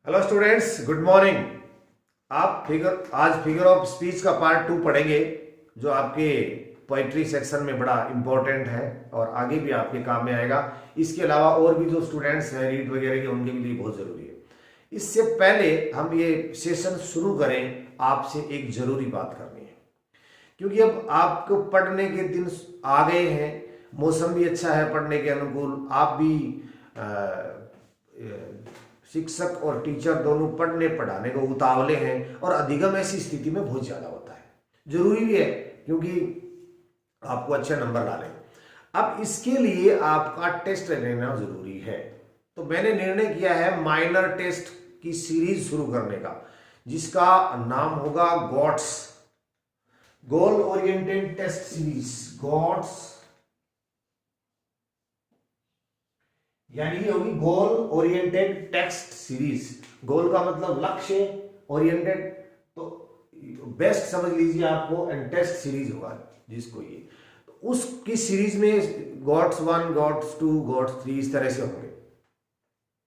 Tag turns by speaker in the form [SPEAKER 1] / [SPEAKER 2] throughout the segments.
[SPEAKER 1] Hello students, good morning. आप figure of speech का part 2 पढ़ेंगे, जो आपके पोइट्री सेक्शन में बड़ा इंपॉर्टेंट है और आगे भी आपके काम में आएगा। इसके अलावा और भी जो स्टूडेंट्स हैं रीड वगैरह के, उनके लिए बहुत जरूरी है। इससे पहले हम ये सेशन शुरू करें, आपसे एक जरूरी बात करनी है, क्योंकि अब आपको पढ़ने के दिन आ गए हैं, मौसम भी अच्छा है पढ़ने के अनुकूल, आप भी शिक्षक और टीचर दोनों पढ़ने पढ़ाने को उतावले हैं और अधिगम ऐसी स्थिति में बहुत ज्यादा होता है। जरूरी भी है क्योंकि आपको अच्छे नंबर डालें। अब इसके लिए आपका टेस्ट लेना जरूरी है, तो मैंने निर्णय किया है माइनर टेस्ट की सीरीज शुरू करने का, जिसका नाम होगा GOTS, goal oriented test series. GOTS यानी ये होगी goal oriented text series. Goal का मतलब लक्ष्य, ओरिएंटेड तो बेस्ट समझ लीजिए आपको, एंड टेस्ट सीरीज होगा जिसको ये, तो उसकी सीरीज में गॉट्स 1, गॉट्स 2, गॉट्स 3 इस तरह से होंगे।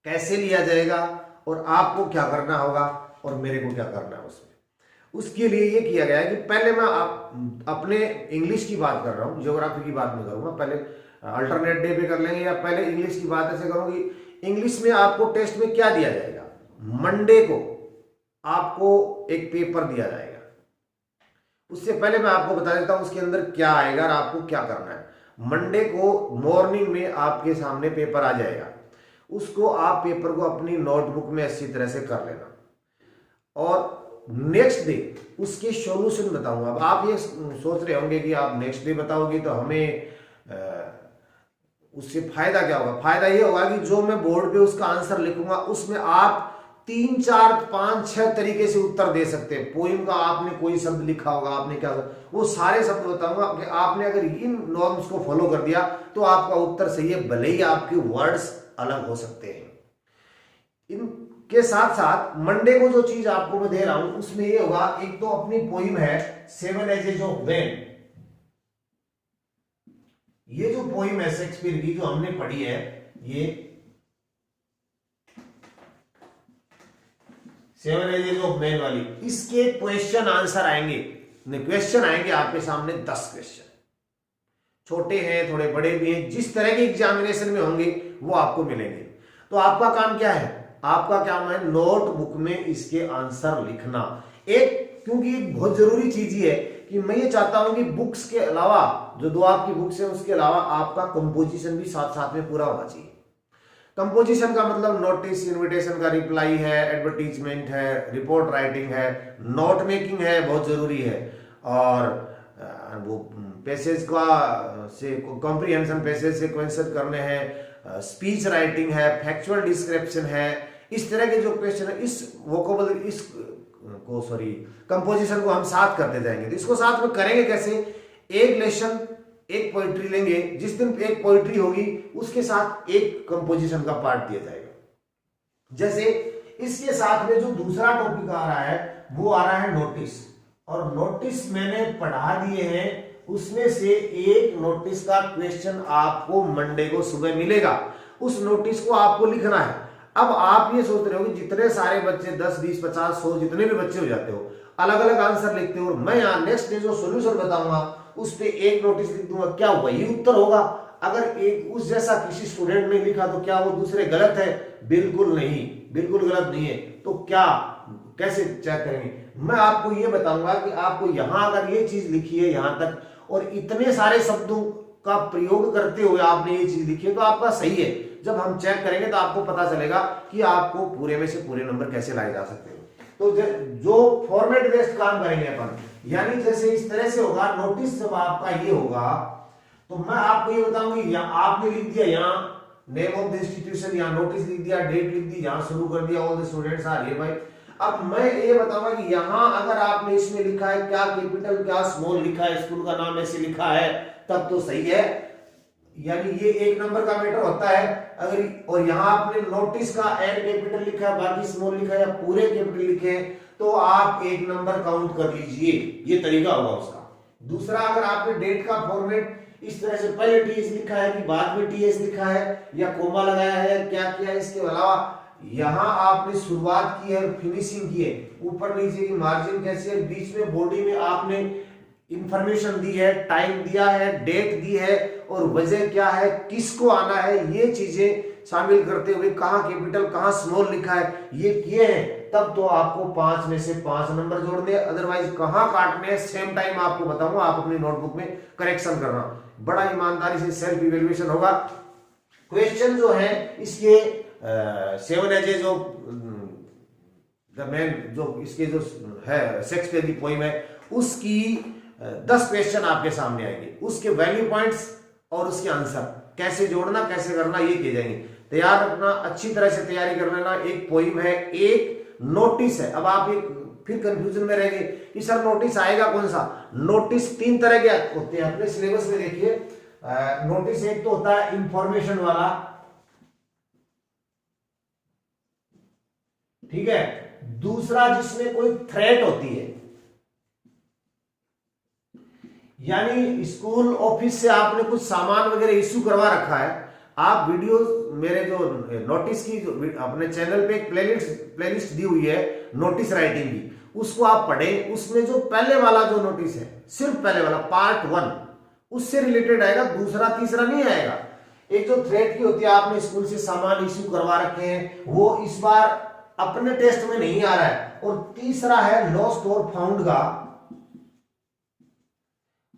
[SPEAKER 1] कैसे लिया जाएगा और आपको क्या करना होगा और मेरे को क्या करना है उसमें, उसके लिए ये किया गया है कि पहले मैं अपने इंग्लिश की बात कर रहा हूं, ज्योग्राफी की बात नहीं करूंगा। पहले अल्टरनेट डे पे कर लेंगे, या पहले इंग्लिश की बात ऐसे करूंगी। इंग्लिश में आपको टेस्ट में क्या दिया जाएगा, मंडे को आपको एक पेपर दिया जाएगा। उससे पहले मैं आपको बता देता हूं उसके अंदर क्या आएगा और आपको क्या करना है। मंडे को मॉर्निंग में आपके सामने पेपर आ जाएगा, उसको आप पेपर को अपनी नोटबुक में अच्छी तरह से कर लेना, और नेक्स्ट डे उसके सॉल्यूशन बताऊंगा। अब आप ये सोच रहे होंगे कि आप नेक्स्ट डे बताओगे तो हमें उससे फायदा क्या होगा। फायदा ये होगा कि जो मैं बोर्ड पे उसका आंसर लिखूंगा उसमें आप 3, 4, 5, 6 तरीके से उत्तर दे सकते हैं। पोइम का आपने कोई शब्द लिखा होगा, आपने क्या, वो सारे शब्द बताऊंगा कि आपने अगर इन नॉर्म्स को फॉलो कर दिया तो आपका उत्तर सही है, भले ही आपके वर्ड्स अलग हो सकते हैं। इनके साथ साथ मंडे को जो चीज आपको मैं दे रहा हूं उसमें ये होगा, एक तो अपनी पोइम है 7 एजेस ऑफ मैन। ये जो पोइम है शेक्सपियर की जो हमने पढ़ी है, ये 7 एजेस ऑफ मैन वाली, इसके क्वेश्चन आंसर आएंगे। क्वेश्चन आएंगे आपके सामने 10 क्वेश्चन, छोटे हैं थोड़े बड़े भी हैं, जिस तरह के एग्जामिनेशन में होंगे वो आपको मिलेंगे। तो आपका काम क्या है, आपका काम है नोटबुक में इसके आंसर लिखना। एक क्योंकि एक बहुत जरूरी चीज ही है कि मैं ये चाहता हूं कि बुक्स के अलावा, जो दो आपकी बुक्स है उसके अलावा आपका कंपोजिशन भी साथ साथ में पूरा होना चाहिए। कंपोजिशन का मतलब नोटिस, इनविटेशन का रिप्लाई है, एडवर्टीजमेंट है, रिपोर्ट राइटिंग है, नोट मेकिंग है, बहुत जरूरी है, और वो पैसेज का से कॉम्प्रिहेंशन पैसेज से क्वेश्चन करने हैं, स्पीच राइटिंग है, फैक्चुअल डिस्क्रिप्शन है। इस तरह के जो क्वेश्चन है, इस वोकेबुलरी कंपोजिशन को हम साथ करते जाएंगे। तो इसको साथ में करेंगे कैसे, एक लेसन एक पोइट्री लेंगे, जिस दिन एक पोइट्री होगी उसके साथ एक कंपोजिशन का पार्ट दिया जाएगा। जैसे इसके साथ में जो दूसरा टॉपिक आ रहा है वो आ रहा है नोटिस, और नोटिस मैंने पढ़ा दिए हैं, उसमें से एक नोटिस का क्वेश्चन आपको मंडे को सुबह मिलेगा। उस नोटिस को आपको लिखना है। अब आप ये सोच रहे हो कि जितने सारे बच्चे 10, 20, 50, 100 जितने भी बच्चे हो जाते हो, अलग अलग आंसर लिखते हो, और मैं यहाँ नेक्स्ट डे जो सॉल्यूशन बताऊंगा उस पे एक नोटिस लिख दूंगा, क्या वही उत्तर होगा? अगर एक उस जैसा किसी स्टूडेंट ने लिखा तो क्या वो दूसरे गलत है? बिल्कुल नहीं, बिल्कुल गलत नहीं है। तो क्या कैसे चेक करेंगे? मैं आपको ये बताऊंगा कि आपको यहां अगर ये चीज लिखी है यहां तक, और इतने सारे शब्दों का प्रयोग करते हुए आपने ये चीज लिखी है, तो आपका सही है। जब हम चेक करेंगे तो आपको पता चलेगा कि आपको पूरे में से पूरे नंबर कैसे लाए जा सकते हैं। तो जो फॉर्मेट बेस्ड काम करेंगे अपन, यानी जैसे इस तरह से होगा, नोटिस जब आपका ये होगा तो मैं आपको ये बताऊंगी, आपने लिख दिया यहाँ नेम ऑफ द इंस्टीट्यूशन, यहाँ नोटिस लिख दिया, डेट लिख दी, यहाँ शुरू कर दिया all the students are here भाई। अब मैं ये बताऊंगा कि यहाँ अगर आपने इसमें लिखा है क्या कैपिटल क्या स्मॉल लिखा है, स्कूल का नाम ऐसे लिखा है, तब तो सही है, यानी ये एक नंबर का मैटर होता है। अगर और यहाँ आपने नोटिस का एन कैपिटल लिखा है, बाकी स्मॉल लिखा है, या पूरे कैपिटल लिखे हैं, तो आप एक नंबर काउंट कर लीजिए। ये तरीका होगा उसका। दूसरा, अगर आपने डेट का फॉर्मेट इस तरह से पहले टीएस लिखा है कि बाद में टीएस लिखा है, या कोमा लगाया है, क्या किया है, इसके अलावा यहां आपने शुरुआत की है और फिनिशिंग की है, ऊपर नीचे की मार्जिन कैसी है, बीच में बॉडी में आपने इंफॉर्मेशन दी है, टाइम दिया है, डेट दी है और वजह क्या है, किसको आना है, ये चीजें शामिल करते हुए कहां कैपिटल कहां स्मॉल लिखा है, ये किए हैं, तब तो आपको 5 में से 5 नंबर जोड़ने, अदरवाइज कहां काटने हैं सेम टाइम आपको बताऊंगा, आप अपनी नोटबुक में करेक्शन करना, बड़ा ईमानदारी से सेल्फ इवेल्युएशन होगा। क्वेश्चन जो है इसके 7 एज जो मेन जो इसके जो है शेक्सपियर की पोइम है उसकी 10 क्वेश्चन आपके सामने आएंगे, उसके वैल्यू पॉइंट्स और उसके आंसर कैसे जोड़ना कैसे करना ये किए जाएंगे। तैयार रखना, अच्छी तरह से तैयारी कर लेना। एक पोइम है, एक नोटिस है। अब आप एक फिर कंफ्यूजन में रहेंगे कि सर नोटिस आएगा कौन सा। नोटिस 3 तरह के होते हैं, अपने सिलेबस में देखिए। नोटिस एक तो होता है इंफॉर्मेशन वाला, ठीक है, दूसरा जिसमें कोई थ्रेट होती है, यानी स्कूल ऑफिस से आपने कुछ सामान वगैरह इश्यू करवा रखा है, आप वीडियो मेरे जो नोटिस की जो अपने चैनल पे एक प्लेलिस्ट दी हुई है नोटिस राइटिंग की, उसको आप पढ़ें। उसमें जो पहले वाला जो नोटिस है, सिर्फ पहले वाला पार्ट 1 उससे रिलेटेड आएगा, दूसरा तीसरा नहीं आएगा। एक जो थ्रेट की होती है, आपने स्कूल से सामान इश्यू करवा रखे हैं, वो इस बार अपने टेस्ट में नहीं आ रहा है। और तीसरा है लॉस्ट और फाउंड का,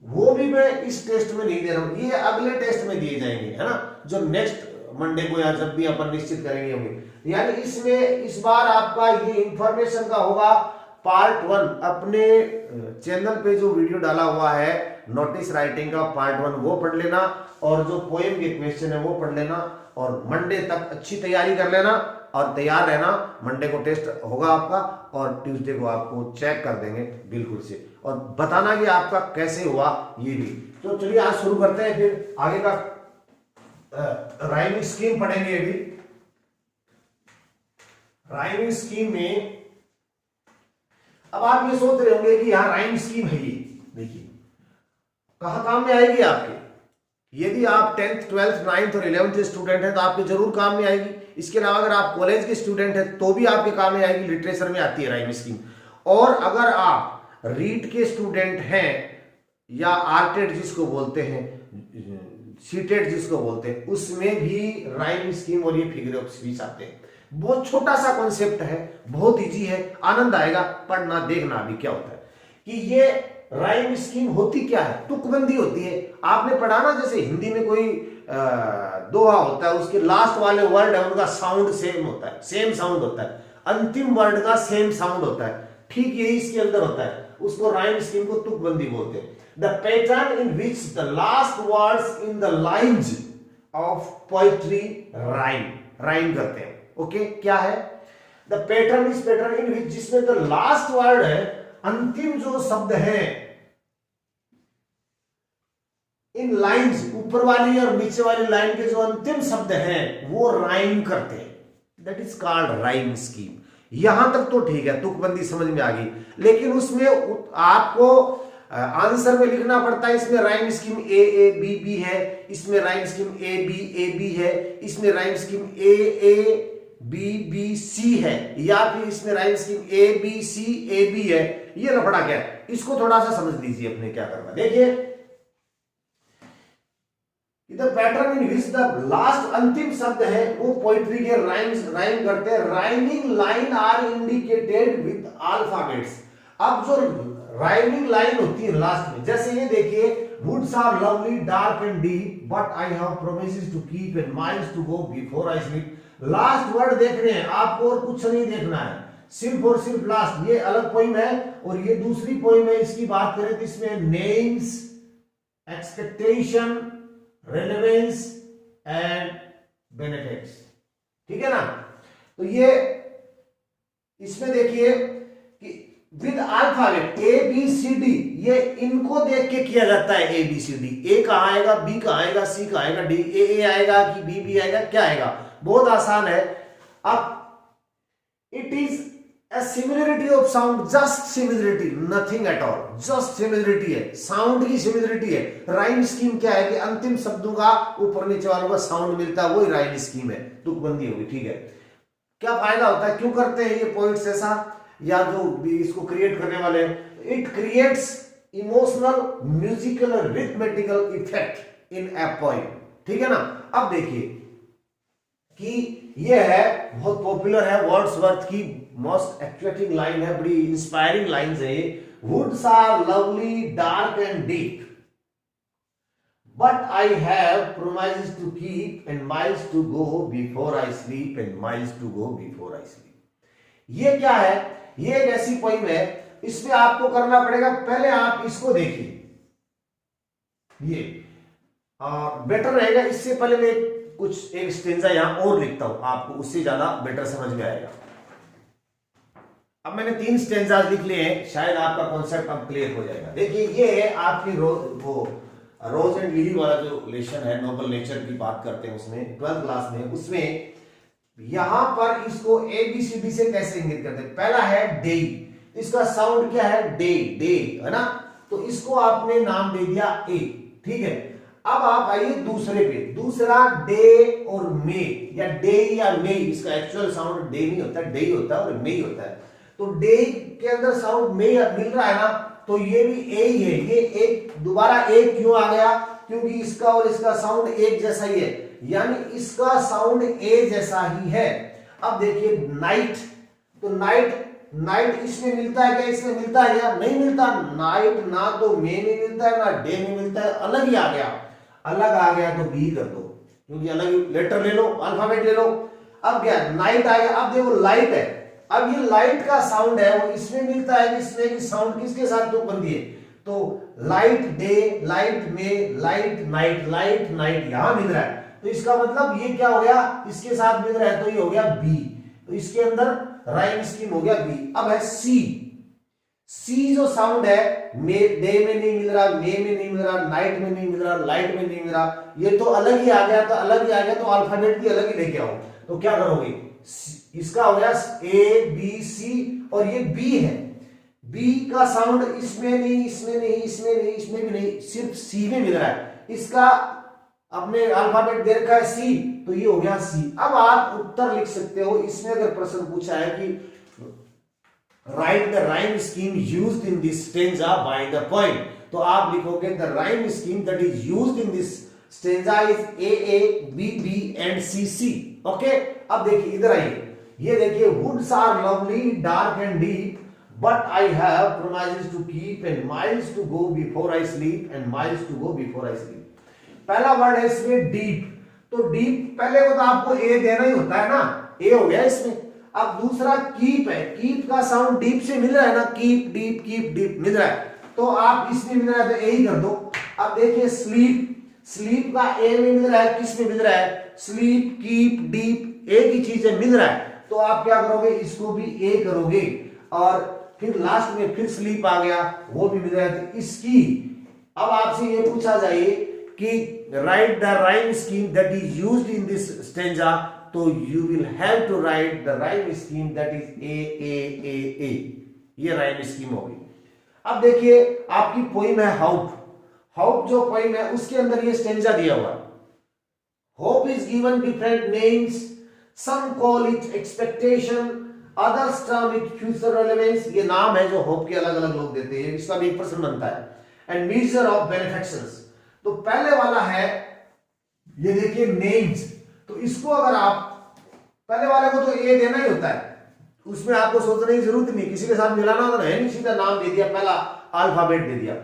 [SPEAKER 1] वो भी मैं इस टेस्ट में नहीं दे रहा हूं, ये अगले टेस्ट में दिए जाएंगे, है ना, जो नेक्स्ट मंडे को या जब भी अपन निश्चित करेंगे होंगे। यानी इसमें इस बार आपका ये इंफॉर्मेशन का होगा पार्ट 1। अपने चैनल पे जो वीडियो डाला हुआ है नोटिस राइटिंग का पार्ट 1 वो पढ़ लेना, और जो पोएम के क्वेश्चन है वो पढ़ लेना, और मंडे तक अच्छी तैयारी कर लेना और तैयार रहना। मंडे को टेस्ट होगा आपका और ट्यूसडे को आपको चेक कर देंगे बिल्कुल से, और बताना कि आपका कैसे हुआ ये भी। तो चलिए आज शुरू करते हैं, फिर आगे का राइमिंग स्कीम पढ़ेंगे। अभी राइमिंग स्कीम में अब आप ये सोच रहे होंगे कि यहां राइम स्कीम है, ये देखिए कहां काम में आएगी आपके। यदि आप 10th 12th 9th और 11th स्टूडेंट हैं तो आपके जरूर काम में आएगी। इसके अलावा अगर आप कॉलेज के स्टूडेंट हैं तो भी आपके काम में आएगी, लिटरेचर में आती है राइम स्कीम। और अगर आप रीड के स्टूडेंट हैं या आर्टेड जिसको बोलते हैं, सीटेड जिसको बोलते हैं, उसमें भी राइम स्कीम और ये फिगर ऑफ स्पीच आते हैं। बहुत छोटा सा कॉन्सेप्ट है, बहुत इजी है, आनंद आएगा पढ़ना देखना अभी क्या होता है कि ये राइम स्कीम होती क्या है। तुकबंदी होती है, आपने पढ़ा ना, जैसे हिंदी में कोई दोहा होता है, उसके लास्ट वाले वर्ड है उनका साउंड सेम होता है, सेम साउंड होता है, अंतिम वर्ड का सेम साउंड होता है, ठीक यही इसके अंदर होता है, उसको राइम स्कीम को तुकबंदी बोलते हैं। The pattern in which the last words in the lines of poetry rhyme करते हैं। ओके, क्या है द पैटर्न? इस पैटर्न इन विच, जिसमें द लास्ट वर्ड है, अंतिम जो शब्द है, इन लाइंस ऊपर वाली और नीचे वाली लाइन के जो अंतिम शब्द हैं वो राइम करते हैं, that is called rhyme scheme. यहां तक तो ठीक है, तुकबंदी समझ में आ गई, लेकिन उसमें आपको आंसर में लिखना पड़ता है, इसमें rhyme scheme A B B है, इसमें राइम स्कीम ए बी है, इसमें rhyme scheme A B C है, या फिर इसमें rhyme scheme A B C A B है। ये लफड़ा क्या है, इसको थोड़ा सा समझ लीजिए अपने क्या करना। देखिए इधर pattern in which the last अंतिम शब्द है वो पोइट्री के राइम करते हैं। Rhyming line are indicated with alphabets. अब जो राइमिंग लाइन होती है लास्ट में, जैसे ये देखिए, woods are lovely dark and deep but I have promises to keep and miles to go before I sleep. Last word देख रहे हैं आपको और कुछ नहीं देखना है, सिर्फ और सिर्फ लास्ट। ये अलग पोइम है और ये दूसरी पोइम है। इसकी बात करें तो इसमें names, expectation, relevance and benefits, ठीक है ना। तो ये इसमें देखिए कि with alphabet A B C D, ये इनको देख के किया जाता है। ए बी सी डी, ए कहां आएगा, बी कहां आएगा, सी कहां आएगा, डी ए आएगा कि बी आएगा, क्या आएगा। बहुत आसान है। अब it is a similarity of sound, just similarity, nothing at all, just similarity है, साउंड की similarity है। राइम स्कीम क्या है कि अंतिम शब्दों का ऊपर नीचे वालों का साउंड मिलता है, वही राइम स्कीम है, तुकबंदी होगी, ठीक है। क्या फायदा होता है, क्यों करते हैं ये पोइट्स ऐसा, या जो भी इसको क्रिएट करने वाले हैं? इट क्रिएट्स इमोशनल, म्यूजिकल और रिथमेटिकल इफेक्ट इन ए पोइम, ठीक है ना। अब देखिए कि ये है बहुत पॉपुलर है, वर्ड्सवर्थ की मोस्ट एक्चुएटिंग लाइन है, बड़ी इंस्पायरिंग लाइंस है ये। Woods are lovely dark and deep, but I have promises to keep and miles to go before I sleep and miles to go before I sleep। ये क्या है, ये एक ऐसी पोइम है, इसमें आपको करना पड़ेगा, पहले आप इसको देखिए, ये बेटर रहेगा। इससे पहले मैं कुछ एक स्टेंजा यहां और लिखता हूं आपको, उससे ज्यादा बेटर समझ में आएगा। अब मैंने 3 स्टेंजाज लिख लिए हैं, शायद आपका कॉन्सेप्ट अब क्लियर हो जाएगा। देखिए ये है आपकी रोज एंड लिली वाला जो लेसन है, नोबल नेचर की बात करते हैं उसमें, 12th क्लास में, उसमें यहां पर इसको ABCD से कैसे इंगित करते हैं। पहला है डे, इसका साउंड क्या है, डे, डे है ना, तो इसको आपने नाम दे दिया ए, ठीक है। अब आप आइए दूसरे पे, दूसरा डे और मे, या डे या मे, इसका एक्चुअल साउंड डे नहीं होता, डे होता है और मे होता है। तो डे के अंदर साउंड मे मिल रहा है ना, तो ये भी ए ही है। ये एक दोबारा ए क्यों आ गया, क्योंकि इसका और इसका साउंड एक जैसा ही है, यानी इसका साउंड ए जैसा ही है। अब देखिए नाइट, तो नाइट, नाइट इसमें मिलता है क्या, इसमें मिलता है या नहीं मिलता। नाइट ना तो मे में मिलता है ना डे में मिलता है, अलग ही आ गया, अलग आ गया तो बी कर दो, क्योंकि अलग लेटर ले लो, अल्फाबेट ले लो। अब क्या, नाइट आ गया। अब देखो लाइट है, अब ये लाइट का साउंड है वो इसमें मिलता है, इसमें कि साउंड किसके साथ तो बनती है, तो लाइट डे, लाइट में, लाइट नाइट, लाइट नाइट यहां मिल रहा है, तो इसका मतलब ये क्या हो गया, इसके साथ मिल रहा है, तो ये हो गया बी। तो इसके अंदर राइम स्कीम हो गया बी। अब है सी, सी जो साउंड है, डे में नहीं मिल रहा, मे में नहीं मिल रहा, नाइट में नहीं मिल रहा, लाइट में नहीं मिल रहा, ये तो अलग ही आ गया, तो अलग ही आ गया, तो अल्फाबेट भी अलग ही लेके आओ। तो क्या करोगे, इसका हो गया ए बी सी, और ये बी है, बी का साउंड इसमें नहीं, इसमें नहीं, इसमें नहीं, इसमें भी नहीं, सिर्फ सी में मिल रहा है। इसका अपने अल्फाबेट दे रखा है सी, तो ये हो गया सी। अब आप उत्तर लिख सकते हो, इसमें अगर प्रश्न पूछा है कि write the rhyme scheme used in this stanza by the poem, तो आप लिखोगे the rhyme scheme that is used in this stanza is A A B B and C C. Okay, अब देखिए इधर आइए, ये देखिए woods are lovely dark and deep, but I have promises to keep and miles to go before I sleep and miles to go before I sleep. पहला word है इसमें deep, तो डीप पहले को तो आपको ए देना ही होता है ना, ए हो गया इसमें। अब दूसरा कीप है, कीप का साउंड डीप से मिल रहा है ना, कीप डीप, कीप डीप मिल रहा है, तो आप इसमें मिल रहा है तो ए ही कर दो। अब देखिए स्लीप, स्लीप का ए में मिल रहा है, किस में मिल रहा है, स्लीप, कीप, डीप, एक ही चीज है, मिल रहा है, तो आप क्या करोगे, इसको भी ए करोगे, और फिर लास्ट में फिर स्लीप आ गया, वो भी मिल रहा है, तो इसकी। अब आपसे ये पूछा जाए कि write the rhyme scheme that is used in this stanza, तो you will have to write the rhyme scheme that is A A A A, ये राइम स्कीम होगी। अब देखिए आपकी पोइम है हाउप, हाउप जो पोइम है उसके अंदर ये स्टेंजा दिया हुआ है, hope is given different names, some call it expectation, others term it future relevance, ये नाम है जो होप के अलग अलग लोग देते हैं, इसका भी एक प्रश्न बनता है, एंड मेजर ऑफ बेनिफिक्शंस। तो पहले वाला है, ये देखिए नेम्स, तो इसको अगर आप पहले वाले को तो ए देना ही होता है, उसमें आपको सोचने की जरूरत नहीं, किसी के साथ मिलाना होता है नहीं, सीधा नाम दे दिया, पहला अल्फाबेट दे दिया।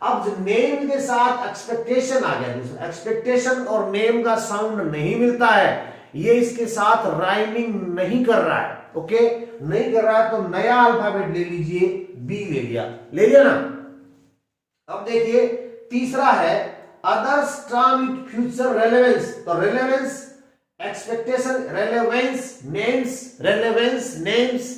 [SPEAKER 1] अब नेम के साथ एक्सपेक्टेशन आ गया, दूसरा एक्सपेक्टेशन और नेम का साउंड नहीं मिलता है, ये इसके साथ राइमिंग नहीं कर रहा है, ओके नहीं कर रहा है, तो नया अल्फाबेट ले लीजिए, बी ले लिया ना। अब देखिए तीसरा है others term it future relevance, तो relevance expectation, relevance names, relevance names,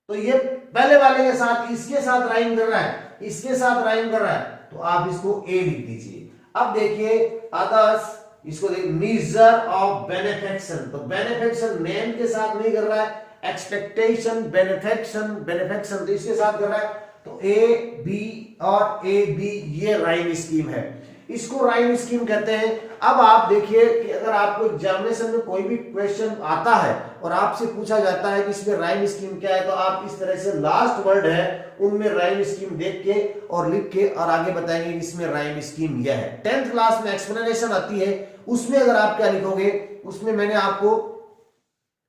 [SPEAKER 1] तो ये पहले वाले के साथ इसके साथ राइम कर रहा है, इसके साथ राइम कर रहा है, तो आप इसको ए लिख दीजिए। अब देखिए अदर्स, इसको देखिए मेजर ऑफ बेनिफिक्शन, तो बेनिफिक्शन नेम के साथ नहीं कर रहा है, एक्सपेक्टेशन बेनिफिक्शन, बेनिफिक्शन तो इसके साथ कर रहा है, तो ए बी और ए बी ये राइम स्कीम है। इसको राइम स्कीम कहते हैं। अब आप देखिए कि अगर आपको एग्जामिनेशन में कोई भी क्वेश्चन आता है और आपसे पूछा जाता है कि इसमें राइम स्कीम क्या है, तो आप इस तरह से लास्ट वर्ड है उनमें राइम स्कीम देख के और लिख के और आगे बताएंगे कि इसमें राइम स्कीम यह है। 10th क्लास में एक्सप्लेनेशन आती है, उसमें अगर आप क्या लिखोगे, उसमें मैंने आपको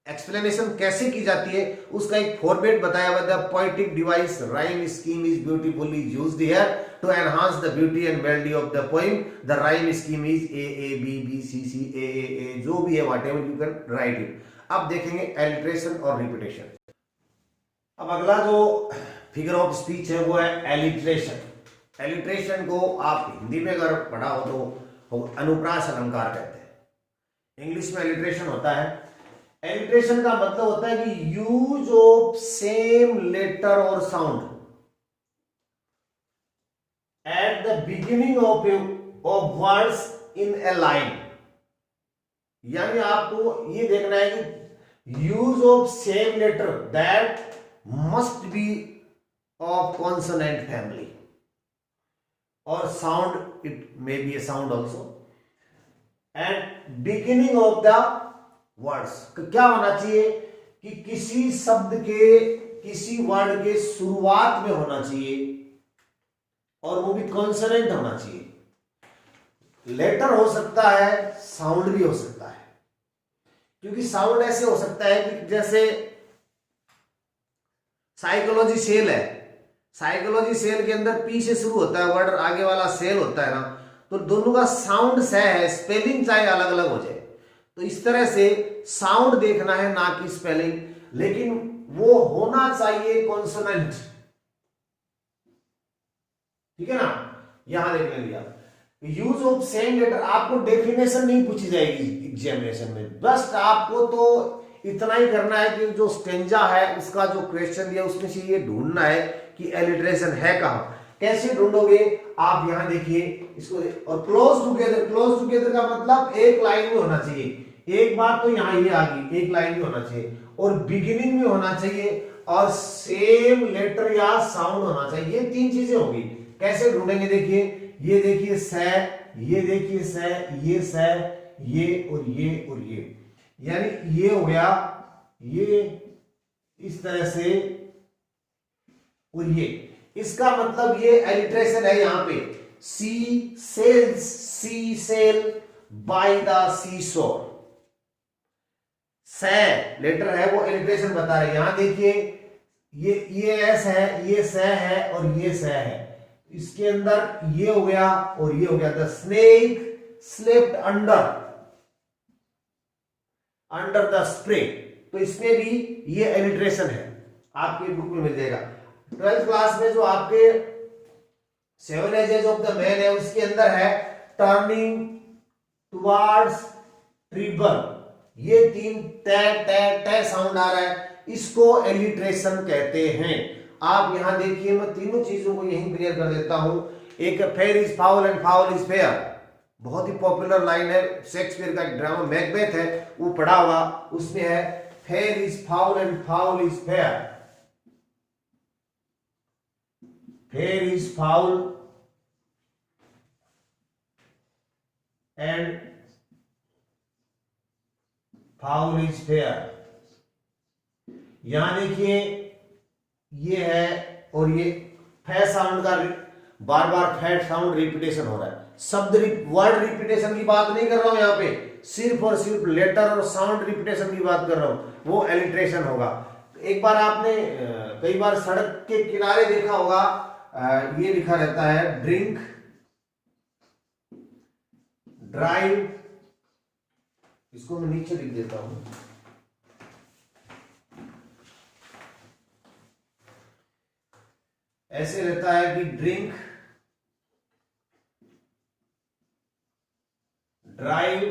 [SPEAKER 1] एक्सप्लेनेशन कैसे की जाती है उसका एक फॉर्मेट बताया हुआ। The poetic device rhyme scheme is beautifully used here to enhance the beauty and melody of the poem. The rhyme scheme is A B B C C A, जो भी है whatever you can write it. अब देखेंगे alliteration और repetition. अब अगला जो figure of speech है वो है एलिट्रेशन। एलिट्रेशन को आप हिंदी में अगर पढ़ा हो तो अनुप्रास अलंकार कहते हैं। इंग्लिश में एलिट्रेशन होता है। एलिट्रेशन का मतलब होता है कि यूज ऑफ सेम लेटर और sound at the beginning of words in a line. यानी आपको ये देखना है कि use of same letter that must be of consonant family और sound, it may be a sound also, and beginning of the words. क्या होना चाहिए कि किसी शब्द के, किसी वर्ड के शुरुआत में होना चाहिए और वो भी कॉन्सोनेंट होना चाहिए। लेटर हो सकता है, साउंड भी हो सकता है, क्योंकि साउंड ऐसे हो सकता है कि जैसे साइकोलॉजी सेल है, साइकोलॉजी सेल के अंदर पी से शुरू होता है वर्ड, आगे वाला सेल होता है ना, तो दोनों का साउंड से है, स्पेलिंग चाहे अलग अलग हो जाए। तो इस तरह से साउंड देखना है ना कि स्पेलिंग, लेकिन वो होना चाहिए कॉन्सोनेंट। ठीक है ना, यहां देख लिया। यूज ऑफ सेम लेटर, आपको डेफिनेशन नहीं पूछी जाएगी एग्जामिनेशन में, बस आपको तो इतना ही करना है कि जो स्टेंजा है उसका जो क्वेश्चन दिया उसमें से ये ढूंढना है कि एलिट्रेशन है कहां। कैसे ढूंढोगे आप, यहां देखिए इसको, और क्लोज टुगेदर। क्लोज टुगेदर का मतलब एक लाइन में होना चाहिए। एक बार तो यहां ये आ गई, एक लाइन में होना चाहिए, और बिगिनिंग में होना चाहिए, और सेम लेटर या साउंड होना चाहिए। ये तीन चीजें होगी। कैसे ढूंढेंगे, देखिए ये देखिए स, ये देखिए स, ये स, ये और ये और ये, यानी ये हो गया, ये इस तरह से, और ये, इसका मतलब ये एलिट्रेशन है। यहां पे she sells, sea shell by the sea shore, से लेटर है वो एलिट्रेशन बता रहे हैं। यहां देखिए ये एस है, ये स है और ये स है, इसके अंदर ये हो गया और ये हो गया। The snake slept under the spray, तो इसमें भी ये एलिट्रेशन है, आपके बुक में मिल जाएगा। 12th क्लास में जो आपके 7 एजेस ऑफ द मैन है उसके अंदर है टर्निंग टुवर्ड्स ट्रिबल, ये तीन टे साउंड आ रहा है, इसको एलिट्रेशन कहते हैं। आप यहां देखिए, मैं तीनों चीजों को यहीं क्लियर कर देता हूं। एक fair is foul and foul is fair, बहुत ही पॉपुलर लाइन है, शेक्सपियर का ड्रामा मैकबेथ है वो पढ़ा हुआ, उसमें है fair is foul and foul is fair, fair is foul and foul is fair. यहां देखिए ये है और ये फे साउंड का बार बार फैट साउंड रिपीटेशन हो रहा है। शब्द वर्ड रिपीटेशन की बात नहीं कर रहा हूं यहां पे, सिर्फ और सिर्फ लेटर और साउंड रिपीटेशन की बात कर रहा हूं, वो एलिट्रेशन होगा। एक बार आपने कई बार सड़क के किनारे देखा होगा, ये लिखा रहता है ड्रिंक, ड्राइव, इसको मैं नीचे लिख देता हूं, ऐसे रहता है कि drink, drive,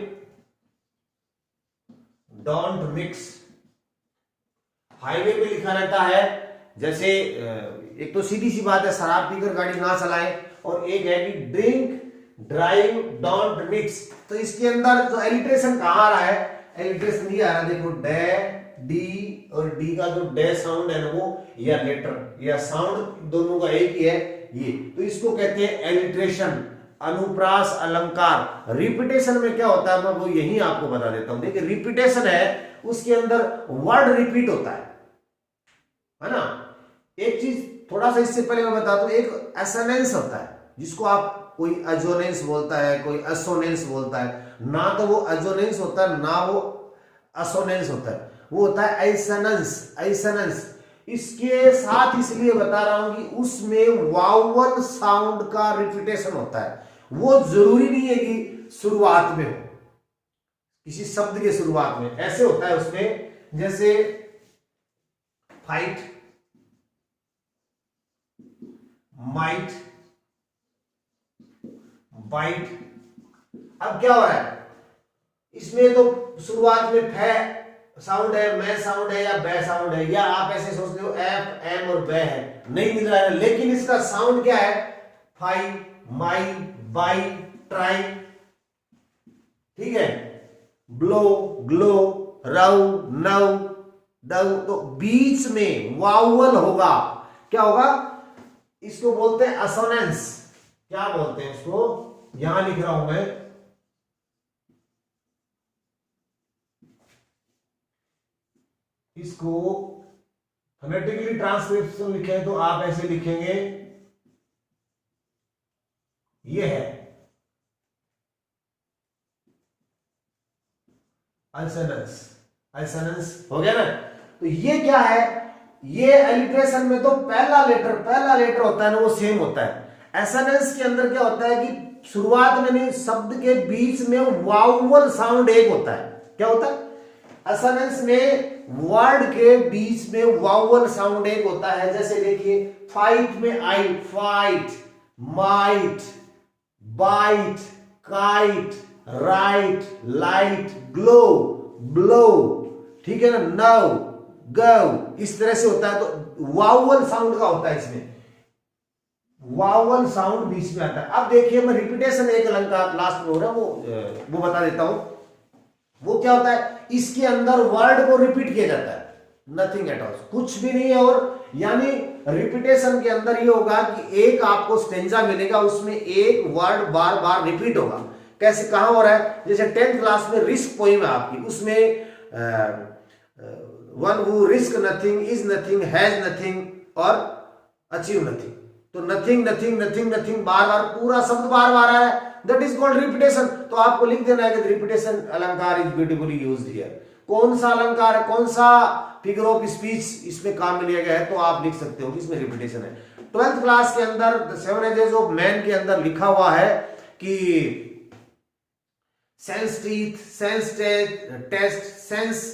[SPEAKER 1] don't mix. Highway पे लिखा रहता है, जैसे एक तो सीधी सी बात है शराब पीकर गाड़ी ना चलाएं, और एक है कि ड्रिंक, ड्राइव, डोंट मिक्स। तो इसके अंदर जो एलिट्रेशन कहां आ रहा है, एलिट्रेशन ये आ रहा है, देखो डे, डी और डी का जो डे साउंड है ना वो, या लेटर या साउंड दोनों का एक ही है ये, तो इसको कहते हैं एलिट्रेशन। अनुप्रास अलंकार। रिपीटेशन में क्या होता है मैं वो यही आपको बता देता हूं। देखिए रिपीटेशन है, उसके अंदर वर्ड रिपीट होता है ना। एक चीज थोड़ा सा इससे पहले मैं बता दूं, एक एसोनेंस होता है जिसको आप कोई अजोनेंस बोलता है, कोई असोनेंस बोलता है। ना तो वो अजोनेंस होता है ना वो असोनेंस होता है, वो होता है एसोनेंस। एसोनेंस इसके साथ इसलिए बता रहा हूं कि उसमें वावल साउंड का रिपीटेशन होता है। वो जरूरी नहीं है कि शुरुआत में हो, किसी शब्द के शुरुआत में ऐसे होता है उसमें, जैसे फाइट, माइट, बाइट। अब क्या हो रहा है इसमें, तो शुरुआत में फे साउंड है, मैं साउंड है या बै साउंड है, या आप ऐसे सोचते हो एफ एम और बै है, नहीं मिल रहा है, लेकिन इसका साउंड क्या है, फाई, माई, बाई, ट्राई, ठीक है, ब्लो, ग्लो, राउ, नव, दव। तो बीच में वावल होगा, क्या होगा, इसको बोलते हैं असोनेंस। क्या बोलते हैं इसको, यहां लिख रहा हूं मैं, इसको फोनेटिकली ट्रांसक्रिप्शन लिखे तो आप ऐसे लिखेंगे, ये है अल्सनेंस। अल्सनेंस हो गया ना। तो ये क्या है, ये एलिट्रेशन में तो पहला लेटर होता है ना, वो सेम होता है। एसोनेंस के अंदर क्या होता है कि शुरुआत में नहीं, शब्द के बीच में वावल साउंड एक होता है। क्या होता है, एसोनेंस में वर्ड के बीच में वावल साउंड एक होता है। जैसे देखिए फाइट में I, fight, might, bite, kite, right, light, glow, blow, ठीक है ना, नव, गव, इस तरह से होता है। तो वावल साउंड का होता है, इसमें वावल साउंड बीच में आता है। अब देखिए मैं रिपीटेशन एक अलंकार लास्ट में हो रहा है वो बता देता हूं। वो क्या होता है, इसके अंदर वर्ड को रिपीट किया जाता है, नथिंग एट ऑल, कुछ भी नहीं है। और यानी रिपीटेशन के अंदर ये होगा कि एक आपको स्टेंजा मिलेगा, उसमें एक वर्ड बार बार रिपीट होगा। कैसे, कहां हो रहा है, जैसे 10th क्लास में रिस्क पोइम है आपकी, उसमें one who risk nothing, is nothing, has nothing और अचीव नथिंग। तो नथिंग नथिंग नथिंग नथिंग बार बार, पूरा शब्द बार बार आ रहा है, दैट इज कॉल्ड रिपीटेशन। तो आपको लिख देना है कि रिपीटेशन अलंकार इज ब्यूटीफुली यूज्ड हियर। कौन सा अलंकार है, कौन सा फिगर ऑफ स्पीच इसमें काम में लिया गया है, तो आप लिख सकते हो कि इसमें रिपीटेशन है। 12th क्लास के अंदर 7 एजेस ऑफ मैन के अंदर लिखा हुआ है कि sense teeth, sense test, sense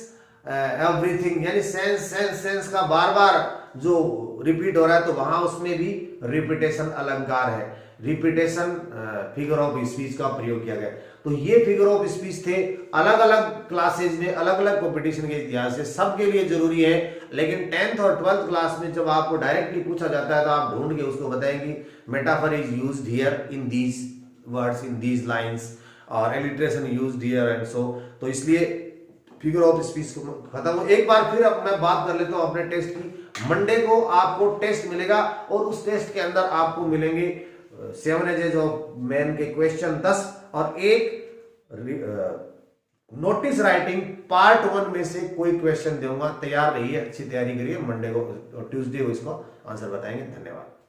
[SPEAKER 1] everything, यानी सेंस का बार बार जो रिपीट हो रहा है, तो वहां उसमें भी रिपीटेशन अलंकार है। रिपीटेशन फिगर ऑफ स्पीच का प्रयोग किया गया। तो ये फिगर ऑफ स्पीच थे, अलग अलग क्लासेज में, अलग अलग कॉम्पिटिशन के इतिहास से, सबके लिए जरूरी है। लेकिन 10th और 12th क्लास में जब आपको डायरेक्टली पूछा जाता है तो आप ढूंढ के उसको बताएंगे metaphor is used here in these words, in these lines, और alliteration used here and so. तो इसलिए फिगर ऑफ स्पीच खत्म हो। एक बार फिर अब मैं बात कर लेता हूं अपने टेस्ट की। मंडे को आपको टेस्ट मिलेगा और उस टेस्ट के अंदर आपको मिलेंगे 7 एजेस ऑफ मैन के क्वेश्चन 10 और एक नोटिस राइटिंग पार्ट 1 में से कोई क्वेश्चन दूंगा। तैयार रहिए, अच्छी तैयारी करिए। मंडे को और ट्यूसडे को इसको आंसर बताएंगे। धन्यवाद।